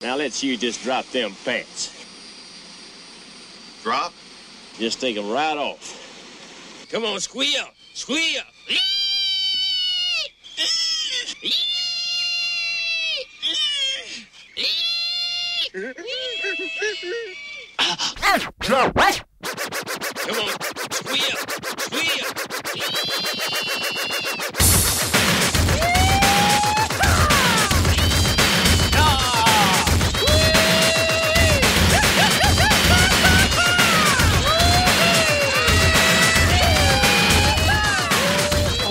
Now let's you just drop them pants. Drop? Just take them right off. Come on, squeal! Squeal! Come on, squeal! Squeal!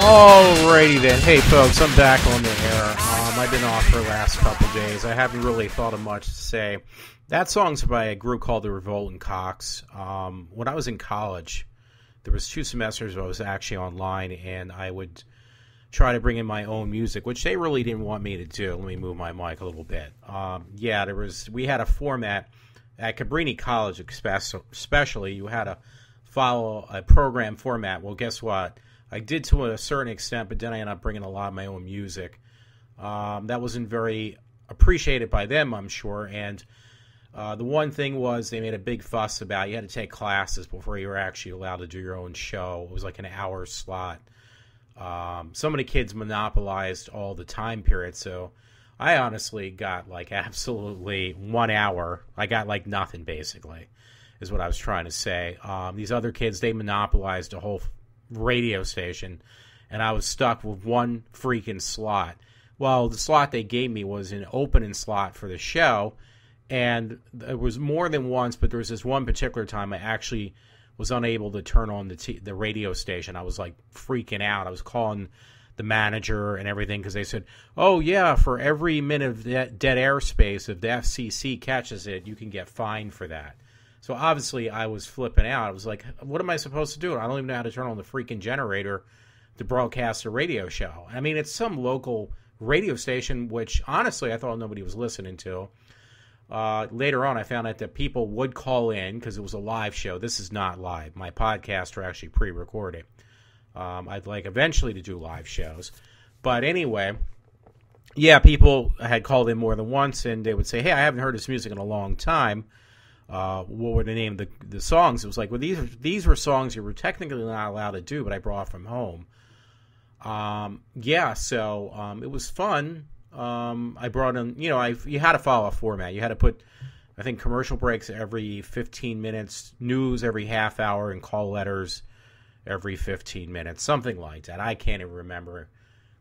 Alrighty then. Hey folks, I'm back on the air. I've been off for the last couple days. I haven't really thought of much to say. That song's by a group called the Revolting Cocks. When I was in college, there was 2 semesters where I was actually online, and I would try to bring in my own music, which they really didn't want me to do. Let me move my mic a little bit. We had a format at Cabrini College, especially. You had to follow a program format. Well, guess what? I did to a certain extent, but then I ended up bringing a lot of my own music. That wasn't very appreciated by them, I'm sure. And the one thing was they made a big fuss about you had to take classes before you were actually allowed to do your own show. It was like an hour slot. Some of the kids monopolized all the time period, so I honestly got like absolutely 1 hour. I got like nothing, basically, is what I was trying to say. These other kids, they monopolized a whole radio station, and I was stuck with one freaking slot. Well, the slot they gave me was an opening slot for the show, and it was more than once, but there was this one particular time I actually was unable to turn on the radio station. I was like freaking out. I was calling the manager and everything because they said, oh yeah, for every minute of dead airspace, if the FCC catches it, you can get fined for that. So obviously I was flipping out. I was like, what am I supposed to do? I don't even know how to turn on the freaking generator to broadcast a radio show. I mean, it's some local radio station, which honestly I thought nobody was listening to. Later on, I found out that people would call in because it was a live show. This is not live. My podcasts are actually pre-recorded. I'd like eventually to do live shows. But anyway, yeah, people had called in more than once, and they would say, hey, I haven't heard this music in a long time. What were the name of the songs? It was like, well, these were songs you were technically not allowed to do, but I brought from home. So it was fun. I brought in, you had to follow a format. You had to put, I think, commercial breaks every 15 minutes, news every half hour, and call letters every 15 minutes, something like that. I can't even remember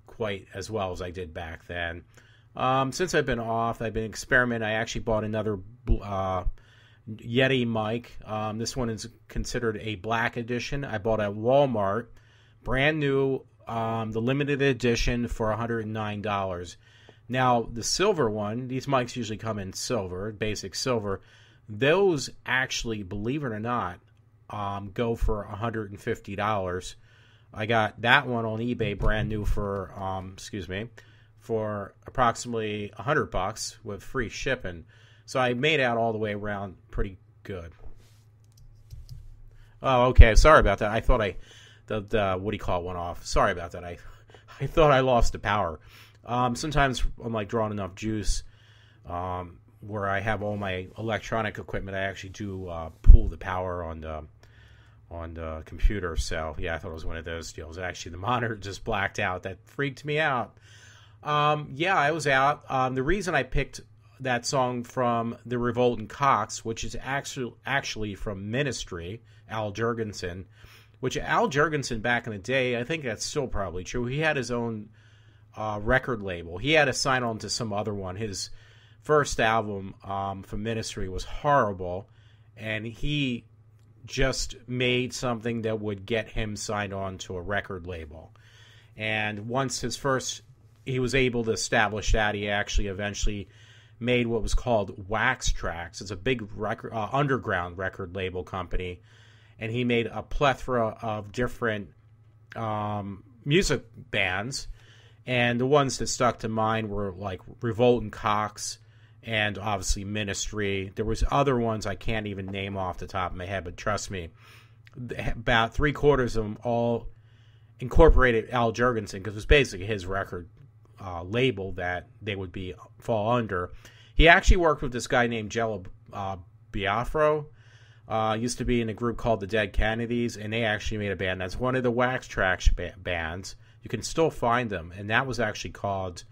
quite as well as I did back then. Since I've been off, I've been experimenting. I actually bought another Yeti mic. This one is considered a black edition. I bought at Walmart, brand new, the limited edition for $109. Now, the silver one, these mics usually come in silver, basic silver. Those actually, believe it or not, go for $150. I got that one on eBay brand new for approximately $100 with free shipping. So I made out all the way around pretty good. Oh, okay. Sorry about that. I thought went off. Sorry about that. I thought I lost the power. Sometimes I'm like drawing enough juice where I have all my electronic equipment. I actually do pull the power on the computer. So yeah, I thought it was one of those deals. Actually, the monitor just blacked out. That freaked me out. I was out. The reason I picked that song from the Revolting Cocks, which is actually from Ministry, Al Jurgensen, which Al Jurgensen back in the day, I think that's still probably true. He had his own record label. He had to sign on to some other one. His first album from Ministry was horrible, and he just made something that would get him signed on to a record label. And once he was able to establish that, he actually eventually made what was called Wax Trax. It's a big underground record label company, and he made a plethora of different music bands, and the ones that stuck to mind were like Revolting Cocks and obviously Ministry. There was other ones I can't even name off the top of my head, but trust me, about 3/4 of them all incorporated Al Jurgensen because it was basically his record label that they would fall under. He actually worked with this guy named Jello Biafro. Used to be in a group called the Dead Kennedys, and they actually made a band. That's one of the Wax Trax bands. You can still find them, and that was actually called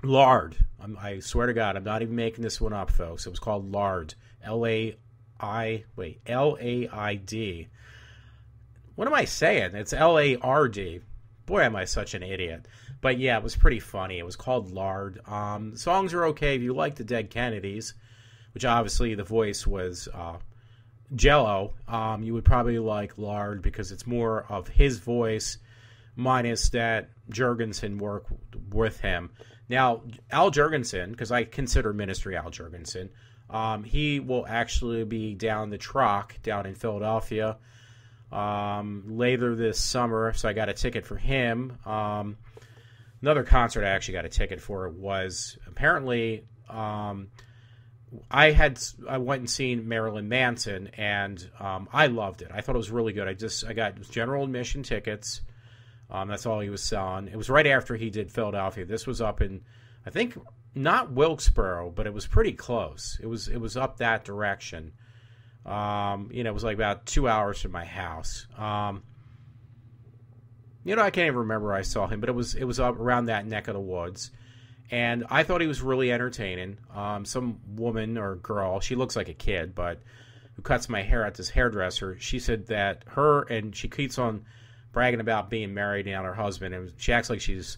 Lard. I swear to God, I'm not even making this one up, folks. It was called Lard. L-A-I-D. What am I saying? It's L-A-R-D. Boy, am I such an idiot. But yeah, it was pretty funny. It was called Lard. Songs are okay if you like the Dead Kennedys, which obviously the voice was Jello. You would probably like Lard because it's more of his voice, minus that Jurgensen worked with him. Now, Al Jurgensen, because I consider Ministry Al Jurgensen, he will actually be down the Troc down in Philadelphia later this summer, so I got a ticket for him. Another concert I actually got a ticket for was apparently I went and seen Marilyn Manson, and I loved it. I thought it was really good. I got general admission tickets. That's all he was selling. It was right after he did Philadelphia. This was up in, I think, not Wilkesboro, but it was pretty close. It was up that direction. It was like about 2 hours from my house. I can't even remember where I saw him, but it was up around that neck of the woods. And I thought he was really entertaining. Some woman or girl, she looks like a kid, but who cuts my hair at this hairdresser, she said that she keeps on bragging about being married and her husband, and she acts like she's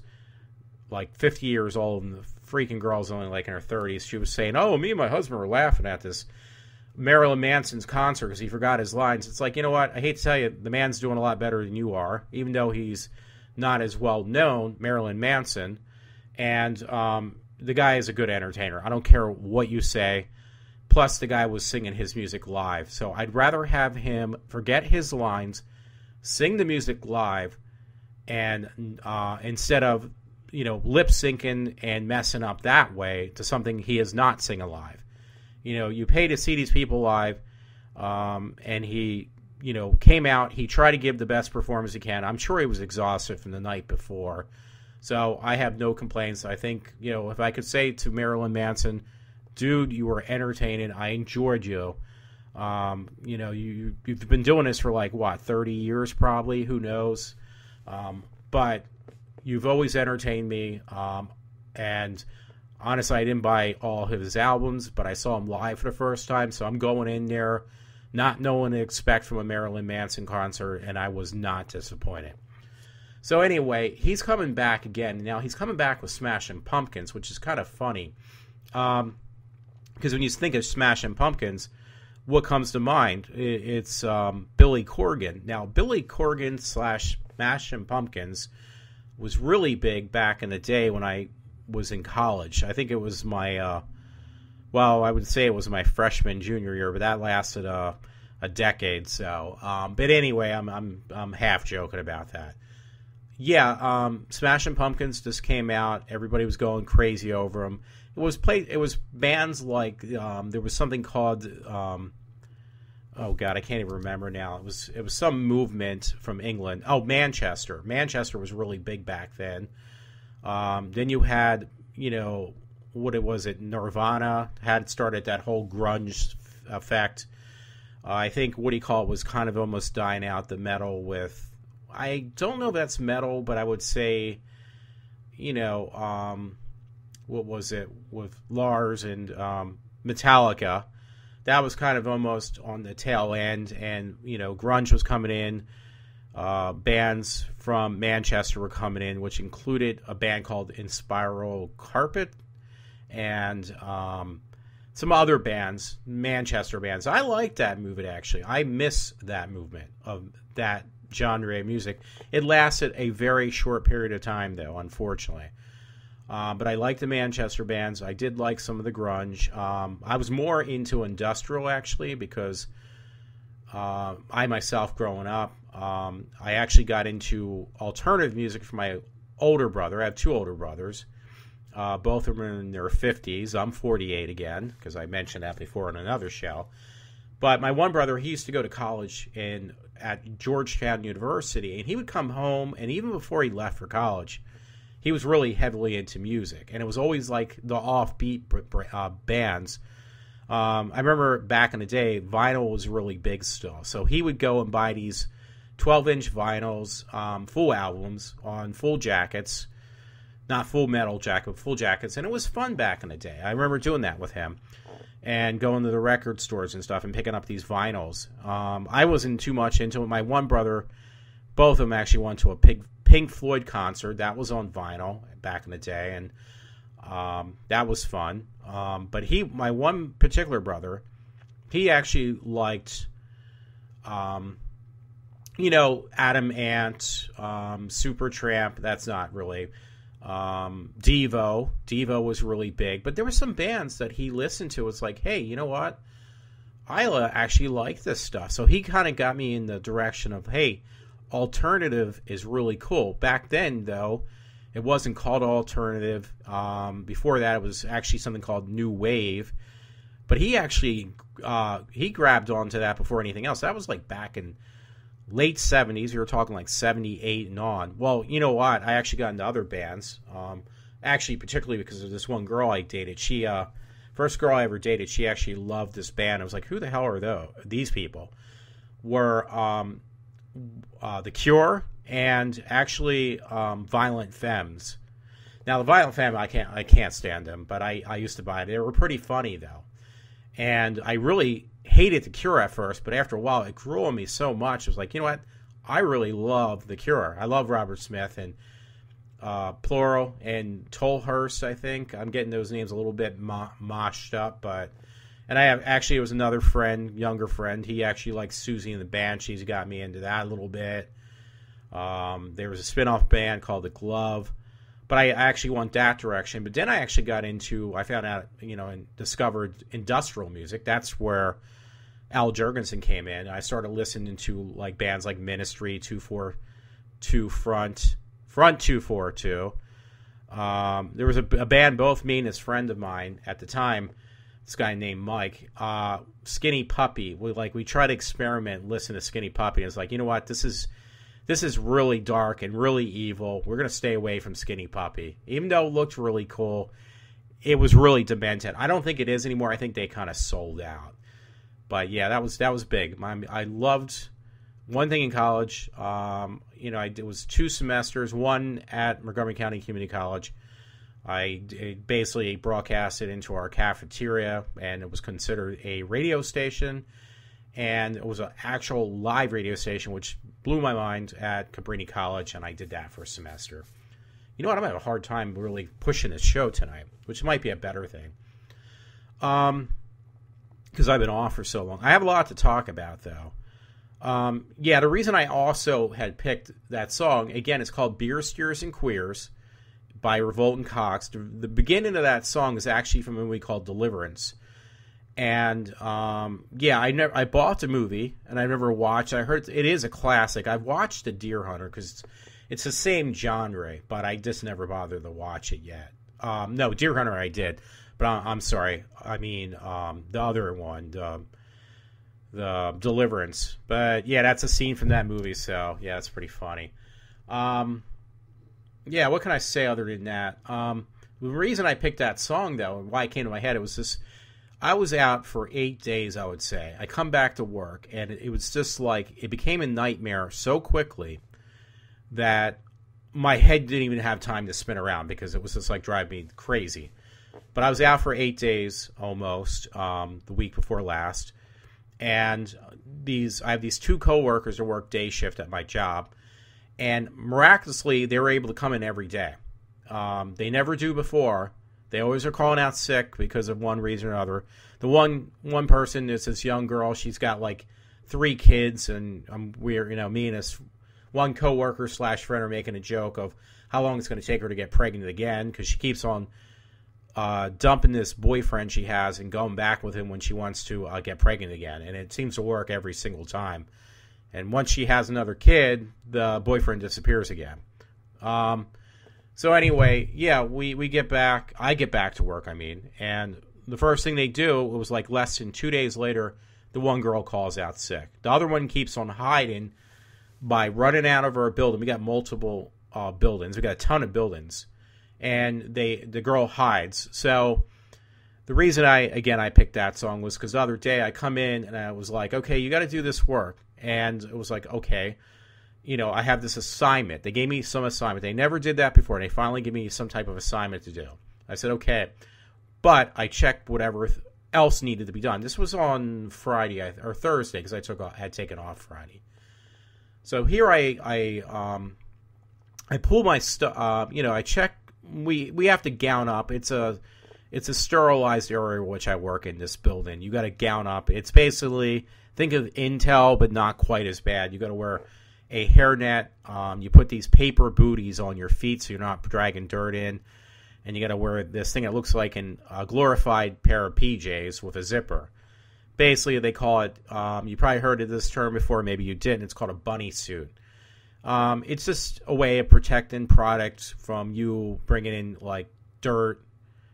like 50 years old, and the freaking girl's only like in her 30s. She was saying, "Oh, me and my husband were laughing at this Marilyn Manson's concert because he forgot his lines." It's like, you know what? I hate to tell you, the man's doing a lot better than you are, even though he's not as well known, Marilyn Manson. And the guy is a good entertainer. I don't care what you say. Plus, the guy was singing his music live. So I'd rather have him forget his lines, sing the music live, and instead of lip syncing and messing up that way to something he is not singing live. You pay to see these people live, and he came out. He tried to give the best performance he can. I'm sure he was exhausted from the night before, so I have no complaints. I think if I could say to Marilyn Manson, dude, you were entertaining. I enjoyed you. You've been doing this for like, what, 30 years probably? Who knows? But you've always entertained me. And honestly, I didn't buy all of his albums, but I saw him live for the first time. So I'm going in there not knowing what to expect from a Marilyn Manson concert, and I was not disappointed. So anyway, he's coming back again. Now, he's coming back with Smashing Pumpkins, which is kind of funny. Because when you think of Smashing Pumpkins, what comes to mind? It's Billy Corgan. Now, Billy Corgan / Smashing Pumpkins was really big back in the day when I was in college. I think it was my, I would say it was my freshman, junior year, but that lasted a decade. So, but anyway, I'm half joking about that. Yeah, Smashing Pumpkins just came out. Everybody was going crazy over them. It was bands like there was something called oh God, I can't even remember now. It was some movement from England. Oh, Manchester. Manchester was really big back then. Then you had Nirvana had started that whole grunge effect. I think was kind of almost dying out the metal with. I don't know if that's metal, but I would say, what was it with Lars and Metallica? That was kind of almost on the tail end, and grunge was coming in. Bands from Manchester were coming in, which included a band called Inspiral Carpet and some other bands, Manchester bands. I like that movement, actually. I miss that movement of that genre of music. It lasted a very short period of time, though, unfortunately. But I like the Manchester bands. I did like some of the grunge. I was more into industrial, actually, because I myself, growing up, I actually got into alternative music from my older brother. I have two older brothers. Both of them are in their 50s. I'm 48 again, because I mentioned that before on another show. But my one brother, he used to go to college at Georgetown University, and he would come home, and even before he left for college, he was really heavily into music, and it was always like the offbeat bands. I remember back in the day, vinyl was really big still. So he would go and buy these 12-inch vinyls, full albums on full jackets, not full metal jacket, but full jackets, and it was fun back in the day. I remember doing that with him and going to the record stores and stuff and picking up these vinyls. I wasn't too much into it. My one brother, both of them actually went to a Pink Floyd concert. That was on vinyl back in the day, and that was fun. But my one particular brother, he actually liked, Adam Ant, Supertramp. That's not really. Devo was really big, but there were some bands that he listened to. It's like, hey, you know what? I actually like this stuff. So he kind of got me in the direction of, hey, alternative is really cool. Back then, though, it wasn't called alternative. Before that, it was actually something called new wave. But he actually he grabbed onto that before anything else. That was like back in late 70s. We were talking like 78 and on. Well, you know what? I actually got into other bands. Actually, particularly because of this one girl I dated. She, first girl I ever dated, she actually loved this band. I was like, who the hell are these people? Were The Cure and actually Violent Femmes. Now, the Violent Femmes, I can't stand them, but I used to buy it. They were pretty funny, though. And I really hated The Cure at first, but after a while, it grew on me so much. I was like, you know what? I really love The Cure. I love Robert Smith and Plural and Tolhurst, I think. I'm getting those names a little bit moshed up, but... And it was another friend, younger friend. He actually likes Susie and the Banshees. Got me into that a little bit. There was a spin-off band called The Glove. But I actually went that direction. But then I actually I found out, and discovered industrial music. That's where Al Jurgensen came in. I started listening to like bands like Ministry, 242 Front 242. There was a band, both me and this friend of mine at the time, this guy named Mike, Skinny Puppy. We try to experiment, listen to Skinny Puppy. And it's like, you know what, this is really dark and really evil. We're gonna stay away from Skinny Puppy, even though it looked really cool. It was really demented. I don't think it is anymore. I think they kind of sold out. But yeah, that was big. I loved one thing in college. It was 2 semesters, one at Montgomery County Community College. I basically broadcasted into our cafeteria, and it was considered a radio station, and it was an actual live radio station, which blew my mind at Cabrini College, and I did that for a semester. You know what? I'm having a hard time really pushing this show tonight, which might be a better thing. Because I've been off for so long. I have a lot to talk about, though. The reason I also had picked that song, again, it's called Beer, Steers, and Queers by Revolt and Cox. The beginning of that song is actually from a movie called Deliverance. And, I bought the movie, and I never watched. I heard it is a classic. I've watched The Deer Hunter, because it's the same genre, but I just never bothered to watch it yet. No, Deer Hunter I did, but I'm sorry. I mean, the other one, the Deliverance. But, yeah, that's a scene from that movie, so, yeah, it's pretty funny. What can I say other than that? The reason I picked that song, though, and why it came to my head, it was just, I was out for 8 days, I would say. I come back to work, and it was just like, it became a nightmare so quickly that my head didn't even have time to spin around, because it was just like driving me crazy. But I was out for 8 days almost, the week before last, and I have these 2 coworkers who work day shift at my job. And miraculously, they were able to come in every day. They never do before. They always are calling out sick because of one reason or another. The one person is this young girl. She's got like 3 kids, and me and this one coworker / friend are making a joke of how long it's going to take her to get pregnant again, because she keeps on dumping this boyfriend she has and going back with him when she wants to get pregnant again. And it seems to work every single time. And once she has another kid, the boyfriend disappears again. So anyway, yeah, we get back. I get back to work, and the first thing they do, it was like less than 2 days later, the one girl calls out sick. The other one keeps on hiding by running out of our building. We got multiple buildings. We got a ton of buildings, and the girl hides. So the reason I picked that song was because the other day I come in and I was like, okay, you got to do this work, and it was like, okay, I have this assignment. They gave me some assignment. They never did that before. They finally gave me some type of assignment to do. I said, okay, but I checked whatever else needed to be done. This was on Friday or Thursday because I had taken off Friday. So here I pull my stuff. I check. We have to gown up. It's a sterilized area which I work in this building. You got to gown up. It's basically, think of Intel, but not quite as bad. You got to wear a hairnet. You put these paper booties on your feet so you're not dragging dirt in. And you got to wear this thing that looks like a glorified pair of PJs with a zipper. Basically, they call it, you probably heard of this term before, maybe you didn't. It's called a bunny suit. It's just a way of protecting products from you bringing in, like, dirt.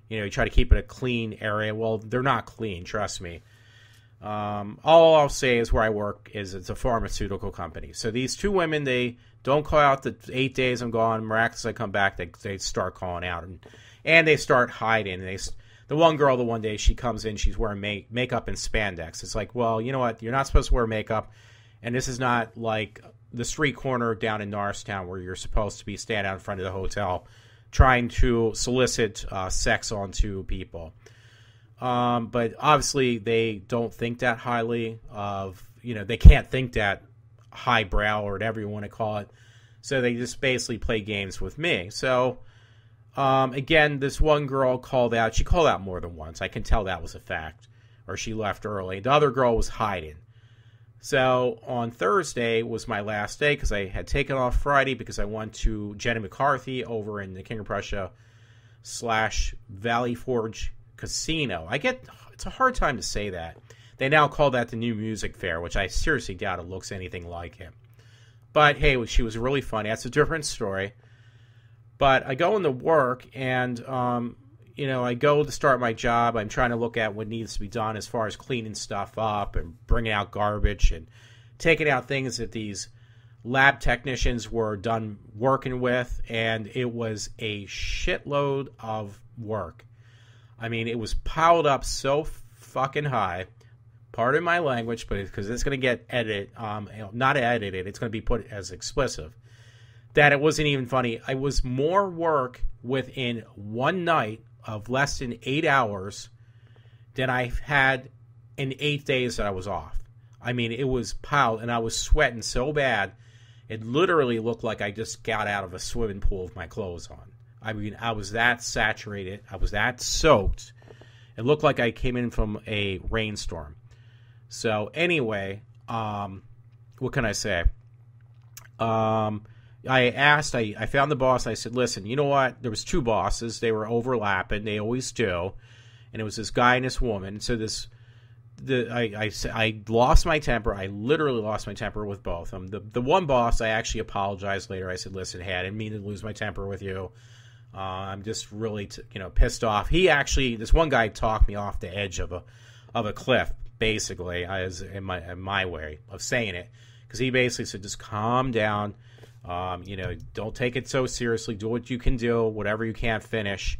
You try to keep it a clean area. Well, they're not clean, trust me. All I'll say is where I work is it's a pharmaceutical company. So these two women, they don't call out the 8 days I'm gone. Miraculously, I come back, they start calling out. And they start hiding. The one girl, the one day, she comes in, she's wearing makeup and spandex. It's like, well, you know what? You're not supposed to wear makeup. And this is not like the street corner down in Norristown where you're supposed to be standing out in front of the hotel trying to solicit sex onto people. But obviously they don't think that highly of, they can't think that highbrow or whatever you want to call it. So they just basically play games with me. So, again, this one girl called out. She called out more than once. I can tell that was a fact. Or she left early. The other girl was hiding. So on Thursday was my last day because I had taken off Friday because I went to Jenny McCarthy over in the King of Prussia / Valley Forge Casino. It's a hard time to say that. They now call that the New Music Fair, which I seriously doubt it looks anything like it. But hey, she was really funny. That's a different story. But I go into work and, I go to start my job. I'm trying to look at what needs to be done as far as cleaning stuff up and bringing out garbage and taking out things that these lab technicians were done working with. And it was a shitload of work. I mean, it was piled up so fucking high. Pardon my language, but because it's going to get edited, not edited, it's going to be put as explicit, that it wasn't even funny. It was more work within one night of less than 8 hours than I've had in 8 days that I was off. I mean, it was piled, and I was sweating so bad, it literally looked like I just got out of a swimming pool with my clothes on. I mean, I was that saturated. I was that soaked. It looked like I came in from a rainstorm. So anyway, what can I say? I found the boss. I said, listen, you know what? There was two bosses. They were overlapping. They always do. And it was this guy and this woman. So I lost my temper. I literally lost my temper with both of them. The one boss, I actually apologized later. I said, listen, hey, I didn't mean to lose my temper with you. I'm just really, pissed off. This one guy talked me off the edge of a cliff, basically, as in my way of saying it, because he basically said, just calm down. Don't take it so seriously. Do what you can do. Whatever you can't finish,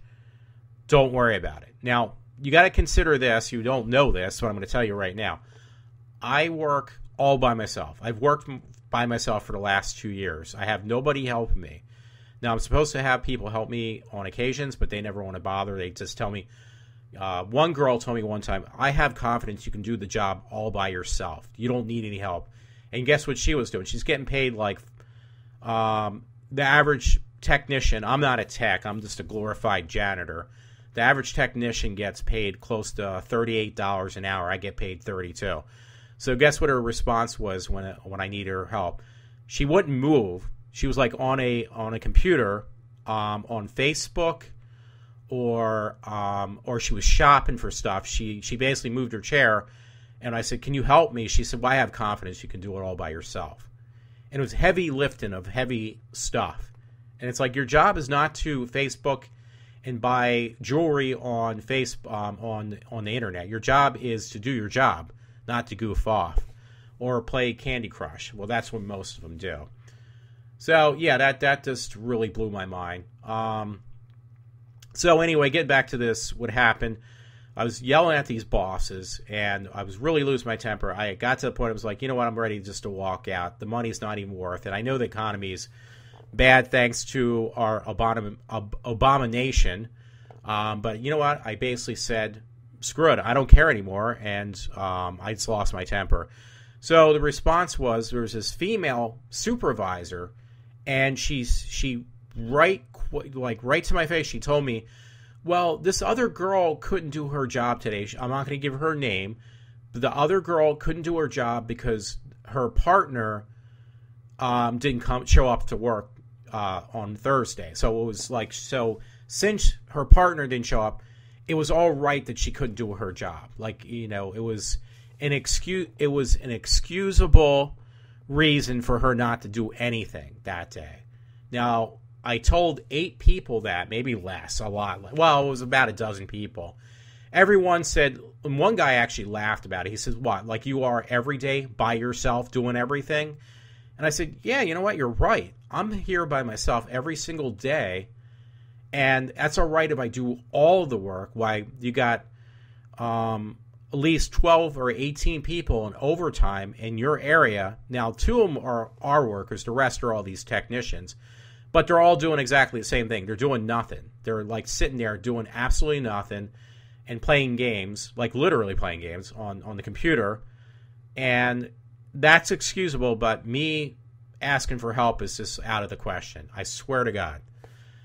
don't worry about it. Now, you got to consider this. You don't know this, but I'm going to tell you right now. I work all by myself. I've worked by myself for the last 2 years. I have nobody helping me. Now, I'm supposed to have people help me on occasions, but they never want to bother. They just tell me. One girl told me one time, I have confidence you can do the job all by yourself. You don't need any help. And guess what she was doing? She's getting paid like the average technician. I'm not a tech. I'm just a glorified janitor. The average technician gets paid close to $38 an hour. I get paid $32. So guess what her response was when I needed her help? She wouldn't move. She was like on a computer on Facebook or she was shopping for stuff. She basically moved her chair, and I said, can you help me? She said, well, I have confidence you can do it all by yourself. And it was heavy lifting of heavy stuff. And it's like, your job is not to Facebook and buy jewelry on on the internet. Your job is to do your job, not to goof off or play Candy Crush. Well, that's what most of them do. So, yeah, that just really blew my mind. So, anyway, getting back to this, what happened, I was yelling at these bosses, and I was really losing my temper. I got to the point I was like, you know what, I'm ready just to walk out. The money's not even worth it. I know the economy's bad thanks to our abomination. But you know what? I basically said, screw it. I don't care anymore. And I just lost my temper. So the response was, there was this female supervisor, and she right to my face, she told me, well, this other girl couldn't do her job today. I'm not going to give her name. But the other girl couldn't do her job because her partner didn't show up to work on Thursday. So it was like, so since her partner didn't show up, it was all right that she couldn't do her job. Like, you know, it was an excusable reason for her not to do anything that day. Now, I told 8 people that, maybe less, a lot. Well, it was about a dozen people. Everyone said, and one guy actually laughed about it. He says, what, like you are every day by yourself doing everything? And I said, yeah, you know what, you're right. I'm here by myself every single day, and that's all right if I do all the work. Why, you got at least 12 or 18 people in overtime in your area. Now, 2 of them are our workers. The rest are all these technicians. But they're all doing exactly the same thing. They're doing nothing. They're like sitting there doing absolutely nothing and playing games, like literally playing games on the computer. And that's excusable, but me asking for help is just out of the question. I swear to God.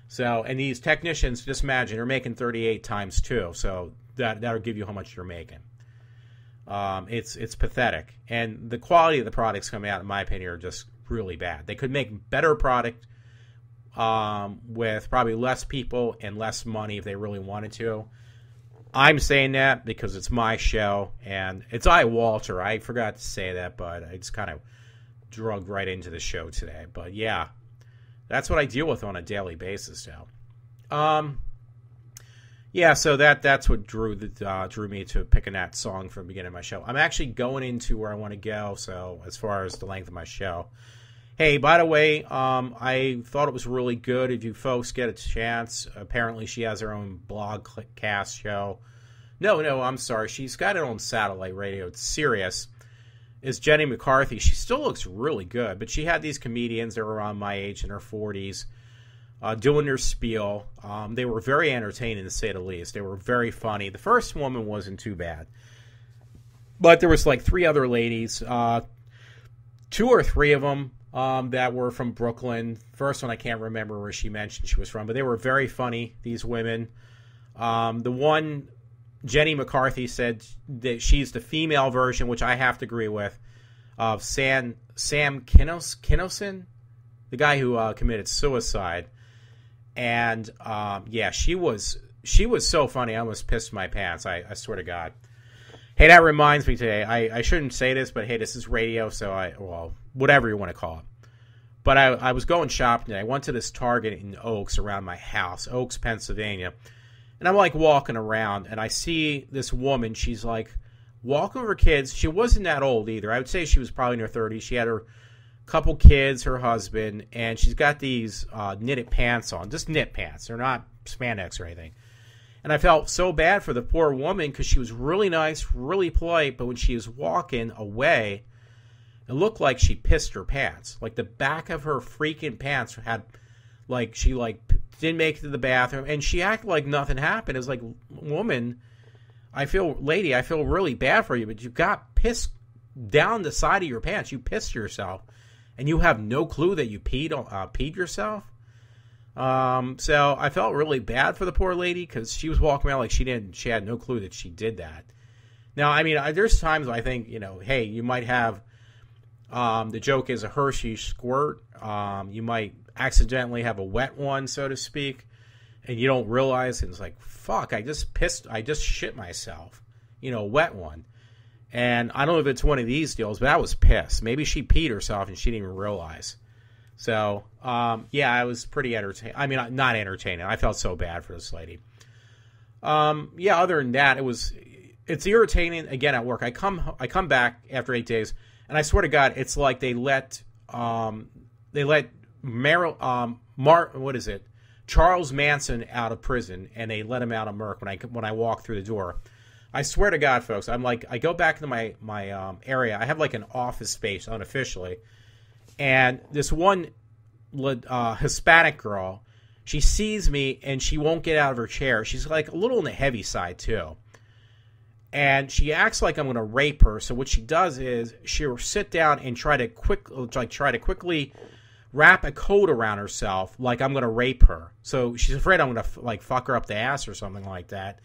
So, and these technicians, just imagine, they're making 38 times 2. So that'll give you how much you're making. It's pathetic. And the quality of the products coming out, in my opinion, are just really bad. They could make better product with probably less people and less money if they really wanted to. I'm saying that because it's my show, and it's iWalter. I forgot to say that, but I just kind of drugged right into the show today. But yeah, that's what I deal with on a daily basis now. Yeah, so that's what drew me to picking that song from the beginning of my show. I'm actually going into where I want to go, so as far as the length of my show. Hey, by the way, I thought it was really good if you folks get a chance. Apparently she has her own blogcast show. No, I'm sorry. She's got it on satellite radio. It's Sirius. It's Jenny McCarthy. She still looks really good, but she had these comedians that were around my age in their 40s doing their spiel. They were very entertaining, to say the least. They were very funny. The first woman wasn't too bad. But there was like 3 other ladies, 2 or 3 of them, that were from Brooklyn. First one, I can't remember where she mentioned she was from, but they were very funny, these women. The one, Jenny McCarthy, said that she's the female version, which I have to agree with, of Sam Kinison, the guy who committed suicide. And yeah, she was so funny, I almost pissed my pants, I swear to God. Hey, that reminds me today, I shouldn't say this, but hey, this is radio, so well, whatever you want to call it. But I was going shopping today. I went to this Target in Oaks around my house, Oaks, Pennsylvania. And I'm like walking around, and I see this woman. She's like walking with her kids. She wasn't that old either. I would say she was probably in her 30s. She had her couple kids, her husband, and she's got these knitted pants on, just knit pants. They're not spandex or anything. And I felt so bad for the poor woman because she was really nice, really polite, but when she was walking away, it looked like she pissed her pants. Like the back of her freaking pants had, like, she didn't make it to the bathroom, and she acted like nothing happened. It was like, woman, I feel really bad for you, but you got pissed down the side of your pants. You pissed yourself, and you have no clue that you peed yourself. So I felt really bad for the poor lady because she was walking around like she had no clue that she did that. Now, I mean, there's times I think, hey, you might have, the joke is a Hershey squirt. You might accidentally have a wet one, so to speak, and you don't realize, and it's like, fuck, I just shit myself, a wet one. And I don't know if it's one of these deals, but I was pissed. Maybe she peed herself and she didn't even realize. So, yeah, I was pretty entertaining. I mean, not entertaining. I felt so bad for this lady. Yeah, other than that, it's irritating again at work. I come back after 8 days, and I swear to God, it's like they let what is it? Charles Manson out of prison, and they let him out of Merck when I walk through the door. I swear to God, folks, I'm like, I go back into my area. I have like an office space unofficially, and this one Hispanic girl, she sees me and she won't get out of her chair. She's like a little on the heavy side too, and she acts like I'm going to rape her. So what she does is she'll sit down and try to quickly wrap a coat around herself like I'm going to rape her. So she's afraid I'm going to like fuck her up the ass or something like that.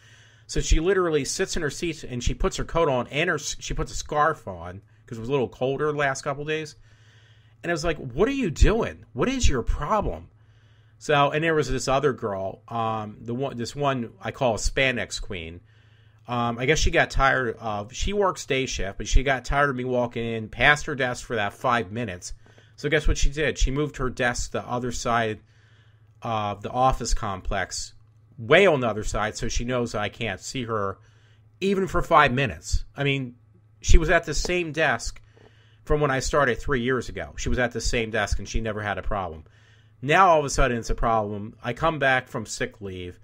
So she literally sits in her seat and she puts her coat on and she puts a scarf on because it was a little colder the last couple of days. And I was like, what are you doing? What is your problem? So, and there was this other girl, this one I call a spandex queen. I guess she got tired of, she works day shift, but she got tired of me walking in past her desk for that 5 minutes. So guess what she did? She moved her desk to the other side of the office complex, way on the other side, so she knows I can't see her even for 5 minutes. I mean, she was at the same desk from when I started 3 years ago. She was at the same desk and she never had a problem. Now all of a sudden it's a problem. I come back from sick leave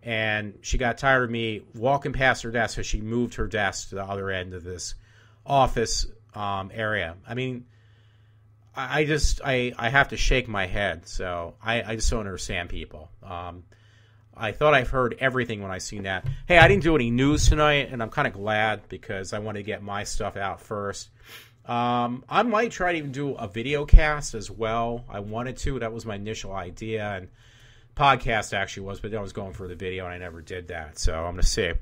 and she got tired of me walking past her desk, so she moved her desk to the other end of this office area. I mean, I have to shake my head. So I just don't understand people. I thought I've heard everything when I seen that. Hey, I didn't do any news tonight, and I'm kind of glad because I want to get my stuff out first. I might try to even do a video cast as well. I wanted to. That was my initial idea, and podcast actually was, but then I was going for the video, and I never did that. So I'm going to see.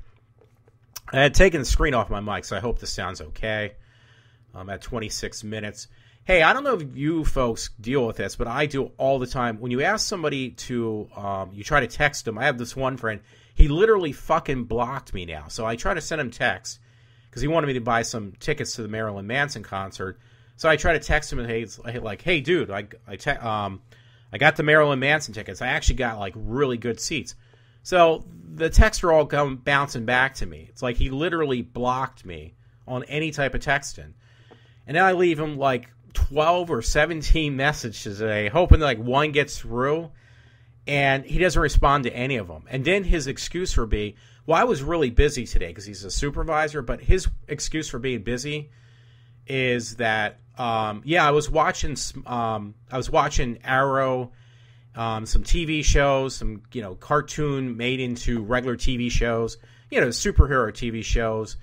I had taken the screen off my mic, so I hope this sounds okay. I'm at 26 minutes. Hey, I don't know if you folks deal with this, but I do all the time. When you ask somebody to, you try to text them. I have this one friend. He literally fucking blocked me now. So I try to send him text because he wanted me to buy some tickets to the Marilyn Manson concert. So I try to text him and hey, dude, I got the Marilyn Manson tickets. I actually got like really good seats. So the texts are all bouncing back to me. It's like he literally blocked me on any type of texting. And then I leave him like 12 or 17 messages today, hoping like one gets through, and he doesn't respond to any of them. And then his excuse for be, well, I was really busy today because he's a supervisor, but his excuse for being busy is that, I was watching Arrow, some TV shows, some, cartoon made into regular TV shows, superhero TV shows,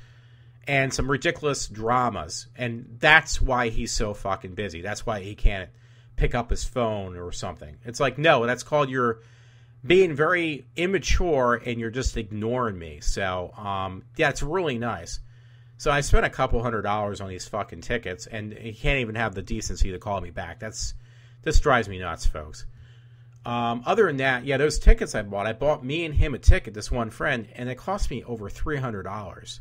and some ridiculous dramas. And that's why he's so fucking busy. That's why he can't pick up his phone or something. It's like, no, that's called you're being very immature and you're just ignoring me. So, it's really nice. So I spent a couple $100 on these fucking tickets, and he can't even have the decency to call me back. This drives me nuts, folks. Other than that, those tickets I bought me and him a ticket, this one friend, and it cost me over $300.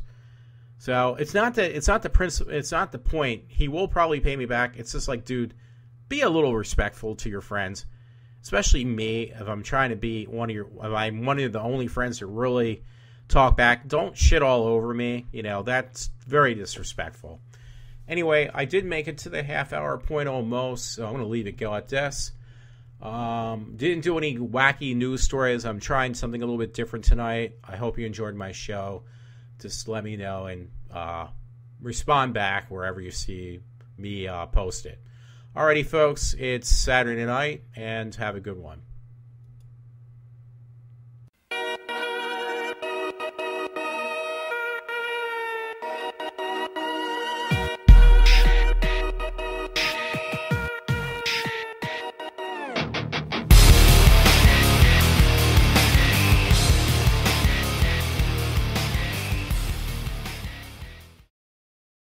So it's not the point. He will probably pay me back. It's just like, dude, be a little respectful to your friends, especially me. If I'm trying to be if I'm one of the only friends to really talk back, don't shit all over me. That's very disrespectful. Anyway, I did make it to the half-hour point almost, so I'm going to leave it go at this. Didn't do any wacky news stories. I'm trying something a little bit different tonight. I hope you enjoyed my show. Just let me know and respond back wherever you see me post it. Alrighty, folks, it's Saturday night, and have a good one.